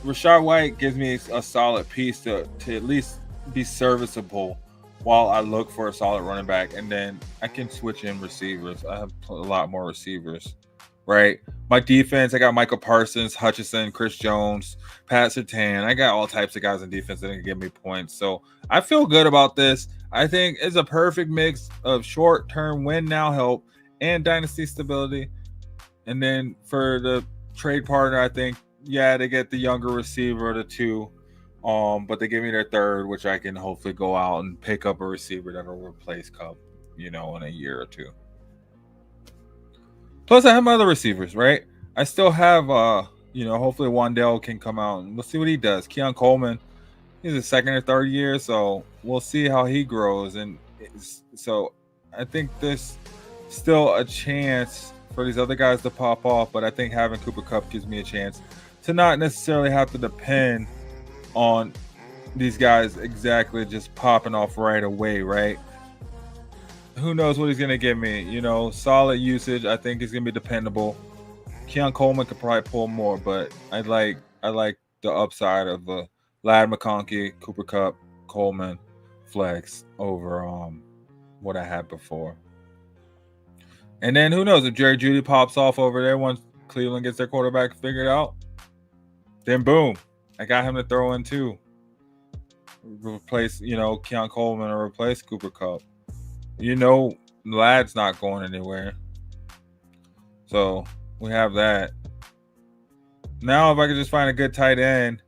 Rachaad White gives me a solid piece to at least be serviceable while I look for a solid running back. And then I can switch in receivers. I have a lot more receivers, right? My defense, I got Michael Parsons, Hutchinson, Chris Jones, Pat Surtain. I got all types of guys in defense that can give me points. So I feel good about this. I think it's a perfect mix of short-term win-now help and dynasty stability. And then for the trade partner, I think, yeah, they get the younger receiver, the two. But they give me their third, which I can hopefully go out and pick up a receiver that will replace Cup, in a year or two. Plus, I have my other receivers, right? I still have, hopefully Wandell can come out and we'll see what he does. Keon Coleman, he's a second or third year, so we'll see how he grows. And so I think there's still a chance for these other guys to pop off, but I think having Cooper Kupp gives me a chance to not necessarily have to depend on these guys exactly just popping off right away, right? Who knows what he's going to give me? Solid usage. I think he's going to be dependable. Keon Coleman could probably pull more, but I like the upside of the Ladd McConkey, Cooper Kupp, Coleman flex over what I had before. And then who knows if Jerry Jeudy pops off over there once Cleveland gets their quarterback figured out, then boom, I got him to throw in too. Replace, Keon Coleman or replace Cooper Kupp. Ladd's not going anywhere. So we have that. Now, if I could just find a good tight end,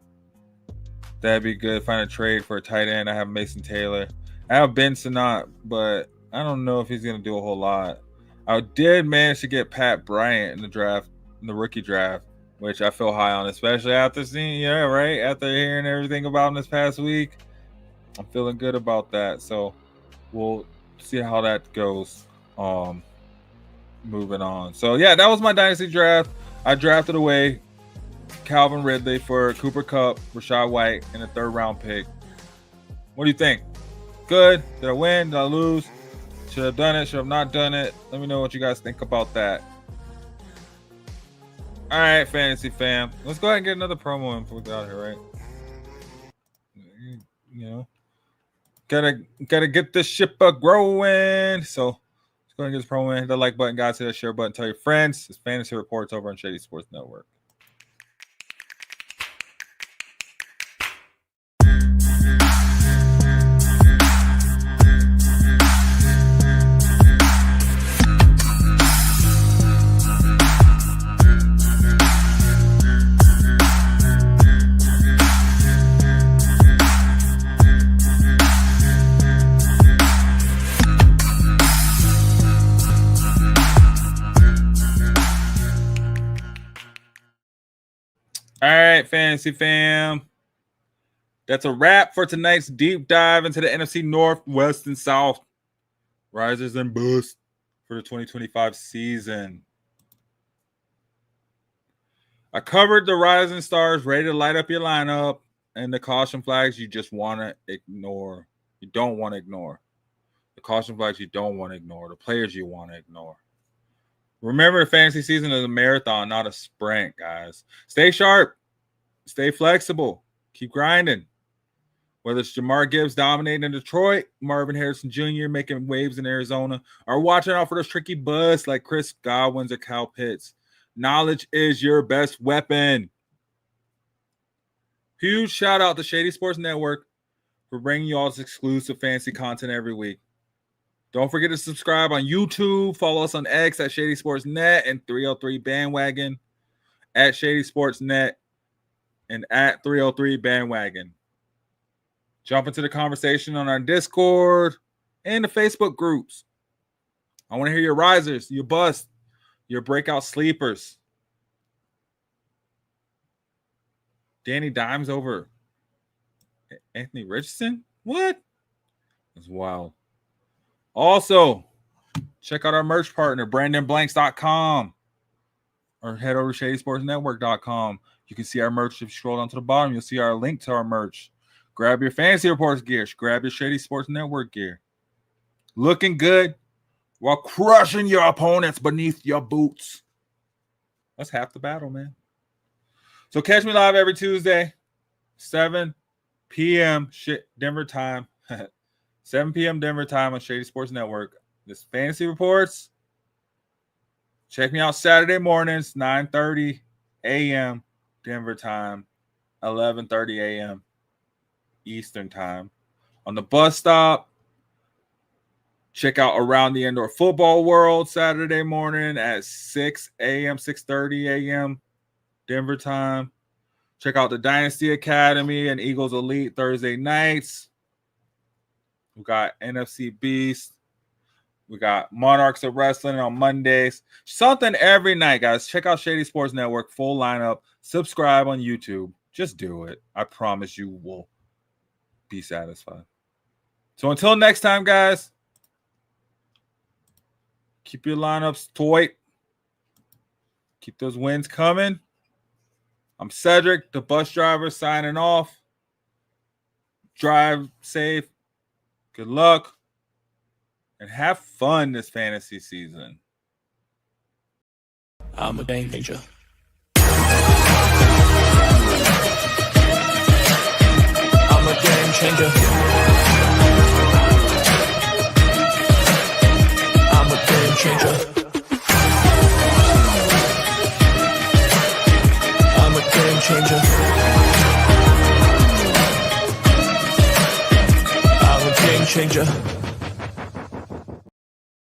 that'd be good. Find a trade for a tight end. I have Mason Taylor. I have Ben Sinnott, but I don't know if he's going to do a whole lot. I did manage to get Pat Bryant in the rookie draft, which I feel high on, especially after seeing, after hearing everything about him this past week. I'm feeling good about that. So we'll see how that goes. Moving on. So yeah, that was my dynasty draft. I drafted away Calvin Ridley for Cooper Kupp, Rachaad White, and a third-round pick. What do you think? Good? Did I win? Did I lose? Should I have done it? Should I have not done it? Let me know what you guys think about that. All right, fantasy fam. Let's go ahead and get another promo in before we get out of here, right? Gotta get this ship growing. So let's go ahead and get this promo in. Hit the like button, guys. Hit the share button. Tell your friends. It's Fantasy Reports over on Shady Sports Network. All right, fantasy fam. That's a wrap for tonight's deep dive into the NFC North, West, and South. Risers and boosts for the 2025 season. I covered the rising stars ready to light up your lineup and the caution flags you just want to ignore. You don't want to ignore. The caution flags you don't want to ignore. The players you want to ignore. Remember, the fantasy season is a marathon, not a sprint, guys. Stay sharp. Stay flexible. Keep grinding. Whether it's Jahmyr Gibbs dominating in Detroit, Marvin Harrison Jr. making waves in Arizona, or watching out for those tricky busts like Chris Godwin's or Kyle Pitts, knowledge is your best weapon. Huge shout out to Shady Sports Network for bringing you all this exclusive fantasy content every week. Don't forget to subscribe on YouTube. Follow us on X at Shady Sports Net and 303 Bandwagon at Shady Sports Net and at 303 Bandwagon. Jump into the conversation on our Discord and the Facebook groups. I want to hear your risers, your bust, your breakout sleepers. Danny Dimes over Anthony Richardson? What? That's wild. Also, check out our merch partner, BrandonBlanks.com, or head over to ShadySportsNetwork.com. You can see our merch. If you scroll down to the bottom, you'll see our link to our merch. Grab your Fantasy Reports gear. Grab your Shady Sports Network gear. Looking good while crushing your opponents beneath your boots. That's half the battle, man. So catch me live every Tuesday, 7 p.m. Denver time. 7 p.m. Denver time on Shady Sports Network. This Fantasy Reports. Check me out Saturday mornings, 9:30 a.m. Denver time, 11:30 a.m. Eastern time. On the bus stop, Check out Around the Indoor Football World Saturday morning at 6 a.m., 6:30 a.m. Denver time. Check out the Dynasty Academy and Eagles Elite Thursday nights. We got NFC Beast. We got Monarchs of Wrestling on Mondays. Something every night, guys. Check out Shady Sports Network, full lineup. Subscribe on YouTube. Just do it. I promise you will be satisfied. So until next time, guys, keep your lineups tight. Keep those wins coming. I'm Cedric, the bus driver, signing off. Drive safe. Good luck. And have fun this fantasy season. I'm a game changer. I'm a game changer. I'm a game changer. I'm a game changer. I'm a game changer.